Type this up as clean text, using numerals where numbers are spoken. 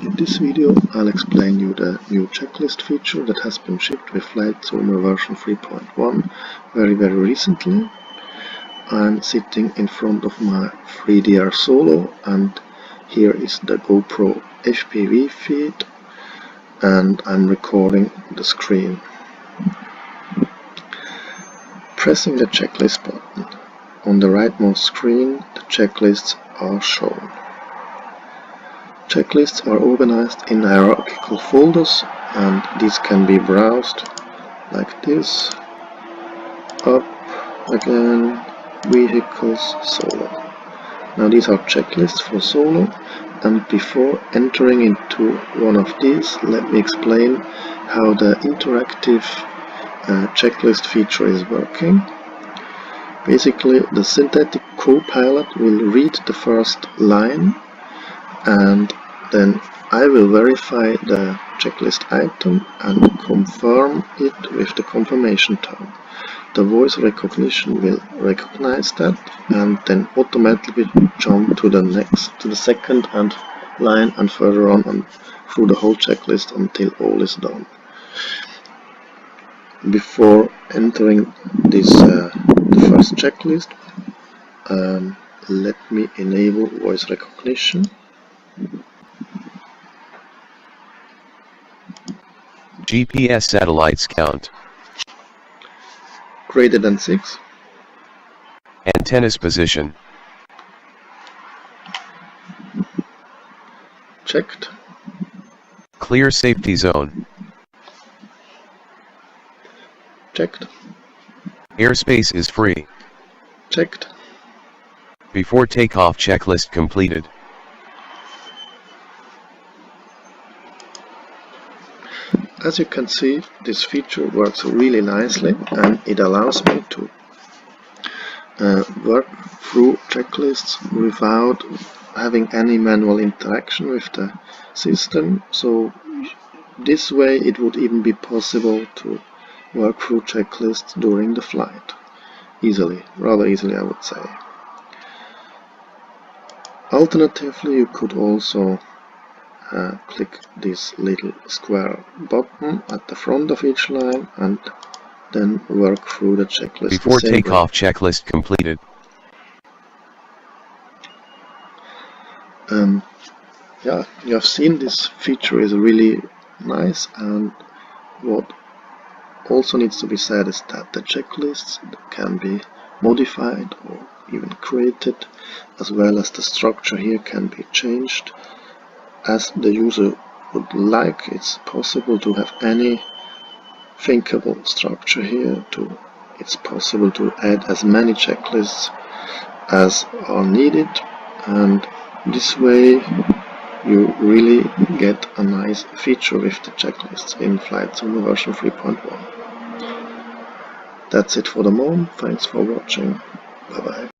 In this video I'll explain you the new checklist feature that has been shipped with FlightZoomer version 3.1 very recently. I'm sitting in front of my 3DR Solo and here is the GoPro FPV feed and I'm recording the screen. Pressing the checklist button on the rightmost screen, the checklists are shown. Checklists are organized in hierarchical folders and these can be browsed like this, up, again, vehicles, solo. Now these are checklists for solo, and before entering into one of these, let me explain how the interactive checklist feature is working. Basically, the synthetic co-pilot will read the first line and then I will verify the checklist item and confirm it with the confirmation term. The voice recognition will recognize that and then automatically jump to the second line and further on and through the whole checklist until all is done. Before entering this the first checklist, let me enable voice recognition. GPS satellites count. Greater than 6. Antennas position. Checked. Clear safety zone. Checked. Airspace is free. Checked. Before takeoff checklist completed. As you can see, this feature works really nicely and it allows me to work through checklists without having any manual interaction with the system. So this way it would even be possible to work through checklists during the flight. Rather easily I would say. Alternatively, you could also click this little square button at the front of each line and then work through the checklist. Before takeoff checklist completed. Yeah, you have seen this feature is really nice, and what also needs to be said is that the checklists can be modified or even created, as well as the structure here can be changed as the user would like. It's possible to have any thinkable structure here. It's possible to add as many checklists as are needed, and this way you really get a nice feature with the checklists in FlightZoomer version 3.1. That's it for the moment. Thanks for watching. Bye bye.